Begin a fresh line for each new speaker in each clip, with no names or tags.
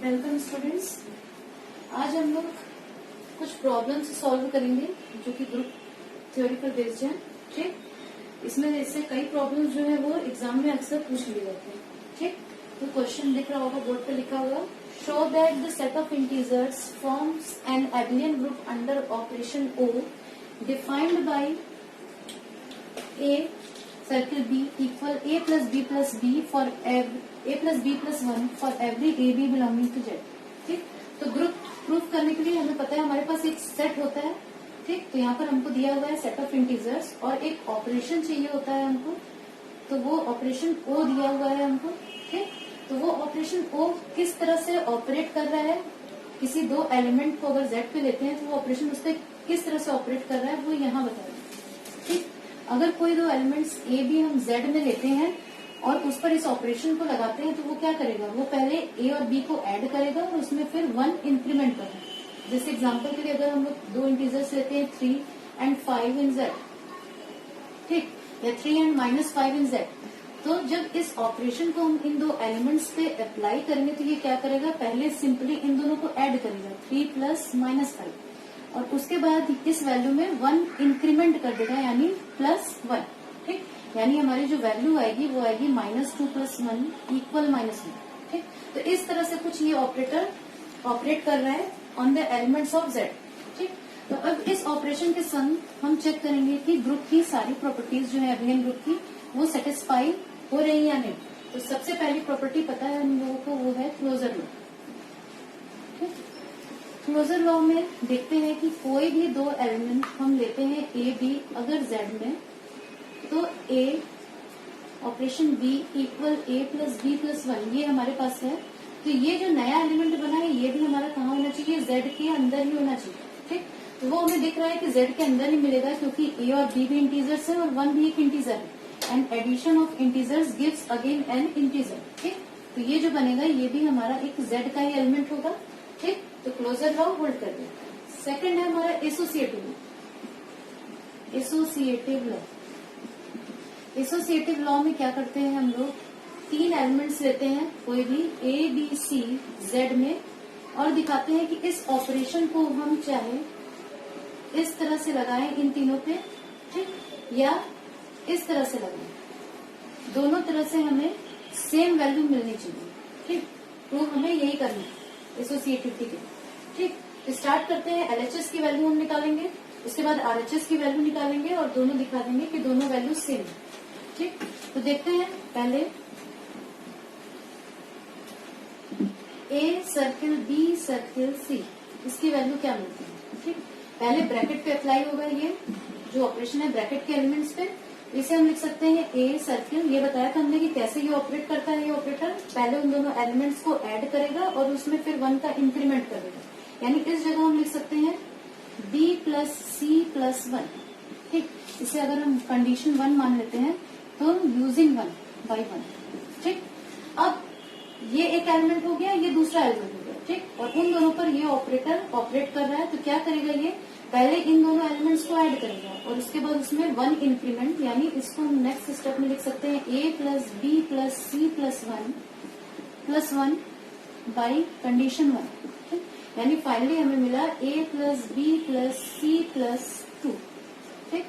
Welcome students. आज हम लोग कुछ प्रॉब्लम्स सॉल्व करेंगे जो कि ग्रुप थ्योरिकल बेस्ड है। ठीक, इसमें जैसे कई प्रॉब्लम्स जो है वो एग्जाम में अक्सर पूछ लिए जाते हैं। ठीक, तो क्वेश्चन दिख रहा होगा, बोर्ड पे लिखा होगा, show that the set of integers forms an abelian group under operation O defined by A circle B equal a plus b plus b for a plus b plus 1 for every a b belonging to z। ठीक, तो group proof करने के लिए हमें पता है हमारे पास एक सेट होता है। ठीक, तो यहाँ पर हमको दिया हुआ है सेट ऑफ इंटीजर्स और एक ऑपरेशन चाहिए होता है हमको, तो वो ऑपरेशन ओ दिया हुआ है हमको। ठीक, तो वो ऑपरेशन ओ किस तरह से ऑपरेट कर रहा है, किसी दो एलिमेंट को अगर z पे लेते हैं तो वो ऑपरेशन उस पर किस तरह से ऑपरेट कर रहा है वो यहाँ बताया। ठीक, अगर कोई दो एलिमेंट्स ए बी हम जेड में लेते हैं और उस पर इस ऑपरेशन को लगाते हैं तो वो क्या करेगा, वो पहले ए और बी को ऐड करेगा और उसमें फिर 1 इंक्रीमेंट करेगा। जैसे एग्जांपल के लिए अगर हम लोग दो इंटीजर्स लेते हैं 3 and 5 इन जेड, ठीक, या 3 and -5 इन जेड, तो जब इस ऑपरेशन को हम इन दो एलिमेंट्स पे अप्लाई करेंगे तो ये क्या करेगा, पहले सिंपली इन दोनों को ऐड करेगा 3 + -5 और उसके बाद इस वैल्यू में 1 इंक्रीमेंट कर देगा यानी +1। ठीक, यानी हमारी जो वैल्यू आएगी वो आएगी -2 + 1 = -1। ठीक, तो इस तरह से कुछ ये ऑपरेटर ऑपरेट कर रहा है on the elements of Z. ठीक, तो अब इस ऑपरेशन के संग हम चेक करेंगे कि ग्रुप की सारी प्रॉपर्टीज जो है एबेलियन ग्रुप की वो सेटिस्फाई हो रही या नहीं। तो सबसे पहली प्रॉपर्टी पता है हम लोगों को, वो है क्लोजर लॉ। क्लोजर लॉ में देखते हैं कि कोई भी दो एलिमेंट हम लेते हैं ए बी अगर जेड में, तो a operation b equal a + b + 1 ये हमारे पास है। तो ये जो नया एलिमेंट बना है ये भी हमारा कहाँ होना चाहिए, जेड के अंदर ही होना चाहिए। ठीक, तो वो हमें दिख रहा है कि जेड के अंदर ही मिलेगा क्योंकि ए और बी भी इंटीजर्स है और 1 भी एक इंटीजर है and addition of integers gives again an integer. ठीक, तो ये जो बनेगा ये भी हमारा एक जेड का ही एलिमेंट होगा। ठीक, तो क्लोजर लॉ होल्ड कर दें। सेकंड है हमारा associative law. Associative law, associative law में क्या करते हैं हम लोग, 3 एलिमेंट्स लेते हैं कोई भी ए बी सी जेड में और दिखाते हैं कि इस ऑपरेशन को हम चाहे इस तरह से लगाएं इन तीनों पे, ठीक, या इस तरह से लगाएं, दोनों तरह से हमें सेम वैल्यू मिलनी चाहिए। ठीक, तो हमें यही करना है एसोसिएटिव के लिए। ठीक, स्टार्ट करते हैं, एलएचएस की वैल्यू हम निकालेंगे, उसके बाद आरएचएस की वैल्यू निकालेंगे और दोनों दिखा देंगे कि दोनों वैल्यू सेम है। ठीक, तो देखते हैं पहले ए सर्किल बी सर्किल सी, इसकी वैल्यू क्या मिलती है। ठीक, पहले ब्रैकेट पे अप्लाई होगा, ये जो ऑपरेशन है ब्रैकेट के एलिमेंट्स पे, इसे हम लिख सकते हैं ए सर्किल। ये बताया था हमने कि कैसे ये ऑपरेट करता है। ये ऑपरेटर पहले उन दोनों एलिमेंट्स को ऐड करेगा और उसमें फिर 1 का इंक्रीमेंट करेगा, यानी इस जगह हम लिख सकते हैं b + c + 1। ठीक, इसे अगर हम कंडीशन 1 मान लेते हैं तो यूजिंग 1/1। ठीक, अब ये एक एलिमेंट हो गया, ये दूसरा एलिमेंट हो गया। ठीक, और उन दोनों पर ये ऑपरेटर ऑपरेट कर रहा है, तो क्या करेगा, ये पहले इन दोनों एलिमेंट्स को ऐड करेगा और उसके बाद उसमें 1 इंक्रीमेंट, यानी इसको हम नेक्स्ट स्टेप में लिख सकते हैं a + b + c + 1 by condition 1। ठीक, यानी फाइनली हमें मिला a + b + c + 2। ठीक,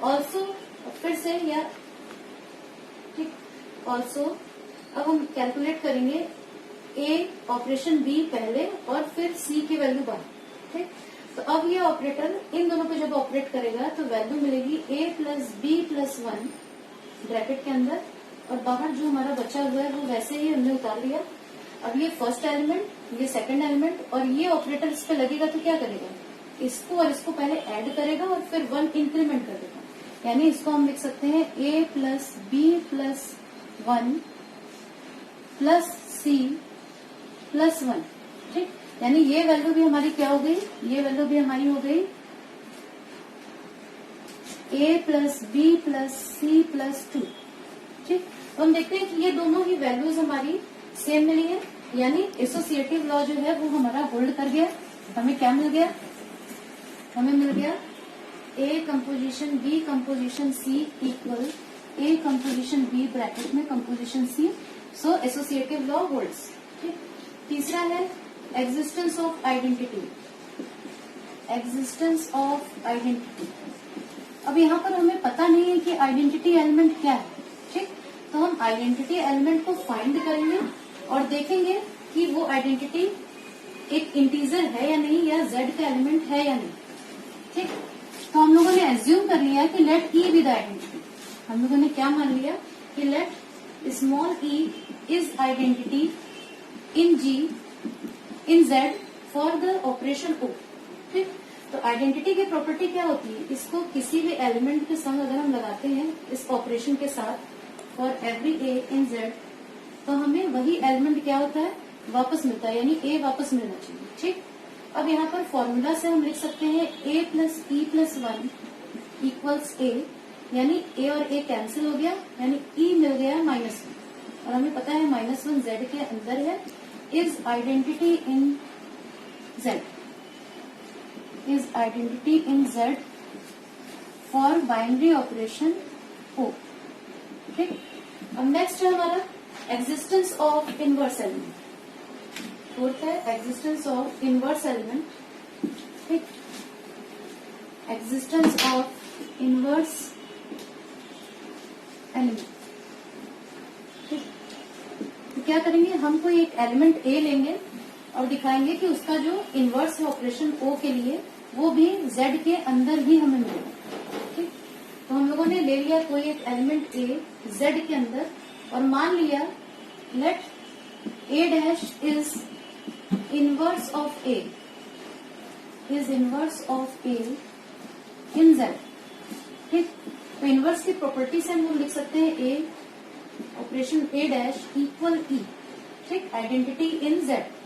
ऑल्सो फिर से या ठीक, ऑल्सो अब हम कैलकुलेट करेंगे a ऑपरेशन b पहले और फिर c की वैल्यू बाद। ठीक, तो अब ये ऑपरेटर इन दोनों पे जब ऑपरेट करेगा तो वैल्यू मिलेगी a + b + 1 ब्रैकेट के अंदर और बाहर जो हमारा बचा हुआ है वो वैसे ही हमने उतार लिया। अब ये फर्स्ट एलिमेंट, ये सेकंड एलिमेंट और ये ऑपरेटर इस पे लगेगा तो क्या करेगा, इसको और इसको पहले ऐड करेगा और फिर 1 इंक्रीमेंट कर देगा, यानी इसको हम लिख सकते हैं a + b + 1 + c + 1। ठीक, यानी ये वैल्यू भी हमारी क्या हो गई, ये वैल्यू भी हमारी हो गई a + b + c + 2। ठीक, तो हम देखते हैं कि ये दोनों ही वैल्यूज हमारी सेम मिली है, यानी एसोसिएटिव लॉ जो है वो हमारा होल्ड कर गया। हमें क्या मिल गया, हमें मिल गया a composition b composition c equal a composition b bracket में कंपोजिशन c, सो एसोसिएटिव लॉ होल्ड्स। ठीक, तीसरा है existence of identity, existence of identity. अब यहाँ पर हमें पता नहीं है कि आइडेंटिटी एलिमेंट क्या है, ठीक। तो हम आइडेंटिटी एलिमेंट को फाइंड करेंगे और देखेंगे कि वो आइडेंटिटी एक इंटीजर है या नहीं, या जेड का एलिमेंट है या नहीं, ठीक। तो हम लोगों ने एज्यूम कर लिया कि let e be the identity. हम लोगों ने क्या मान लिया कि let small e is identity in G in Z for the operation o, ठीक। तो आइडेंटिटी की प्रॉपर्टी क्या होती है, इसको किसी भी एलिमेंट के संग अगर हम लगाते हैं इस ऑपरेशन के साथ for every A in Z, तो हमें वही एलिमेंट क्या होता है, वापस मिलता है, यानी ए वापस मिलना चाहिए, ठीक। अब यहाँ पर फॉर्मूला से हम लिख सकते हैं a plus e plus 1 equals a, यानी ए और ए कैंसिल हो गया, यानी ई मिल गया -1, और हमें पता है -1 जेड के अंदर है, is identity in Z, is identity in Z for binary operation o, ठीक। अब नेक्स्ट है हमारा existence of inverse element. Fourth है एग्जिस्टेंस ऑफ इनवर्स एलिमेंट, ठीक। एग्जिस्टेंस ऑफ इनवर्स एलिमेंट, ठीक। तो क्या करेंगे, हम कोई एक एलिमेंट ए लेंगे और दिखाएंगे कि उसका जो इनवर्स है ऑपरेशन ओ के लिए, वो भी जेड के अंदर ही हमें मिलेगा, ठीक। तो हम लोगों ने ले लिया कोई एक एलिमेंट ए जेड के अंदर और मान लिया let A dash is inverse of A, is inverse of A in Z, ठीक। तो इनवर्स की प्रॉपर्टी से हम लोग लिख सकते हैं ए ऑपरेशन ए डैश इक्वल ई, ठीक, आइडेंटिटी इन जेड।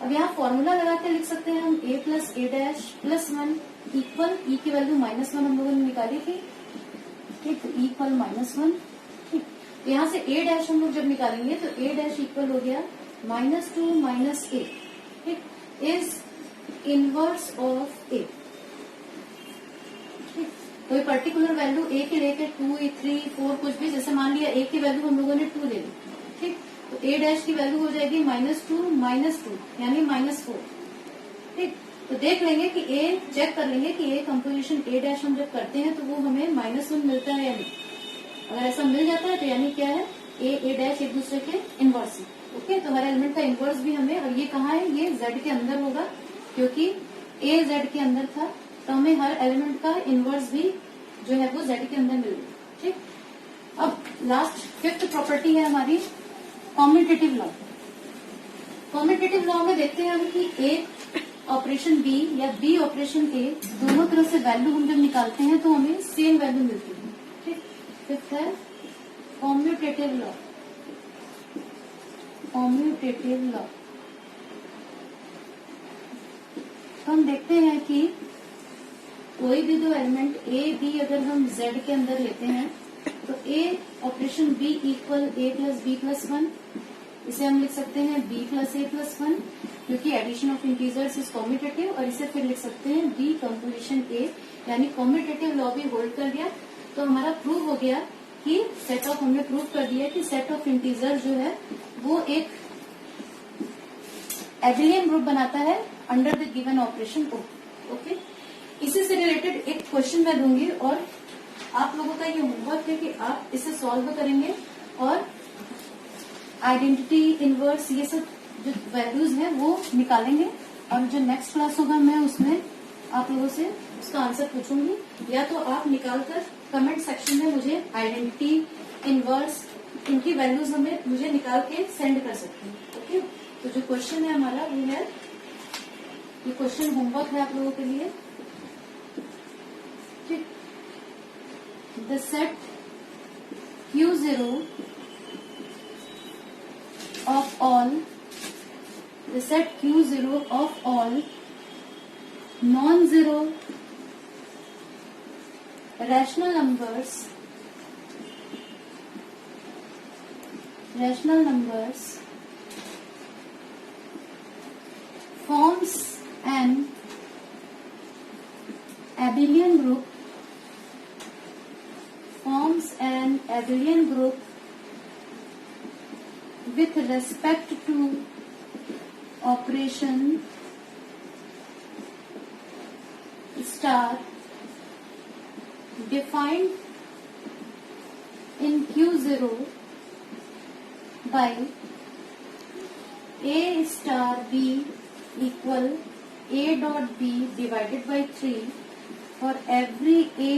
अब यहाँ फॉर्मूला लगा के लिख सकते हैं हम a plus a dash plus 1 equal e की वैल्यू -1 हम लोगों ने निकाली थी, ठीक। तो इक्वल -1, ठीक। तो यहाँ से a डैश हम लोग जब निकालेंगे तो a डैश इक्वल हो गया -2 माइनस ए, ठीक, इज इनवर्स ऑफ ए, ठीक। कोई पर्टिकुलर वैल्यू a के लेके 2, 3, 4 कुछ भी, जैसे मान लिया a की वैल्यू हम लोगों ने 2 ले ली, ठीक। तो a डैश की वैल्यू हो जाएगी -2 यानी -4, ठीक। तो देख लेंगे कि a, चेक कर लेंगे कि a कंपोजिशन a डैश हम जब करते हैं तो वो हमें -1 मिलता है या नहीं। अगर ऐसा मिल जाता है तो यानी क्या है, a डैश एक दूसरे के इनवर्स है, ओके। तो हर एलिमेंट का इनवर्स भी हमें, और ये कहाँ है, ये z के अंदर होगा, क्योंकि a z के अंदर था, तो हमें हर एलिमेंट का इनवर्स भी जो है वो z के अंदर मिल गया, ठीक। अब लास्ट 5th प्रॉपर्टी है हमारी कॉम्यूटेटिव लॉ। कॉम्यूटेटिव लॉ में देखते हैं हम कि ए ऑपरेशन बी या बी ऑपरेशन ए, दोनों तरफ से वैल्यू हम जब निकालते हैं तो हमें सेम वैल्यू मिलती है, ठीक। 5th है कॉम्यूटेटिव लॉ, कॉम्यूटेटिव लॉ। तो हम देखते हैं कि कोई भी दो एलिमेंट ए बी अगर हम जेड के अंदर लेते हैं तो a operation b equal A plus B plus 1, इसे हम लिख सकते हैं b प्लस ए प्लस 1, क्योंकि addition of integers is commutative, और इसे फिर लिख सकते हैं b कंपोजिशन a, यानी कॉम्यूटेटिव लॉ भी होल्ड कर गया। तो हमारा प्रूव हो गया कि सेट ऑफ, हमने प्रूव कर दिया कि सेट ऑफ इंटीजर जो है वो एक एबिलियन ग्रुप बनाता है under the given operation O, okay. इसी से रिलेटेड एक क्वेश्चन मैं दूंगी और आप लोगों का ये होमवर्क है कि आप इसे सॉल्व करेंगे और आइडेंटिटी, इनवर्स, ये सब जो वैल्यूज हैं वो निकालेंगे, और जो नेक्स्ट क्लास होगा मैं उसमें आप लोगों से उसका आंसर पूछूंगी, या तो आप निकालकर कमेंट सेक्शन में मुझे आइडेंटिटी, इनवर्स, इनकी वैल्यूज हमें मुझे निकाल के सेंड कर सकते हैं, ओके। तो जो क्वेश्चन है हमारा वो है, ये क्वेश्चन होमवर्क है आप लोगों के लिए, ठीक। The set Q0 of all, the set Q0 of all non-zero rational numbers forms an abelian group with respect to operation star defined in Q0 by A star B equal A dot B divided by 3 for every A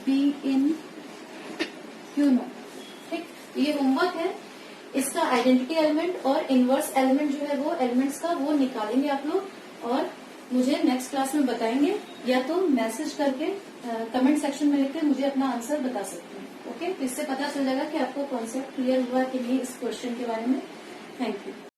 B in Q0। ठीक, ये homework है। इसका identity element और inverse element जो है वो elements का वो निकालेंगे आप लोग और मुझे नेक्स्ट क्लास में बताएंगे, या तो मैसेज करके कमेंट सेक्शन में लिखकर मुझे अपना आंसर बता सकते हैं। ओके, तो इससे पता चल जाएगा कि आपको कॉन्सेप्ट क्लियर हुआ कि नहीं इस क्वेश्चन के बारे में। Thank you.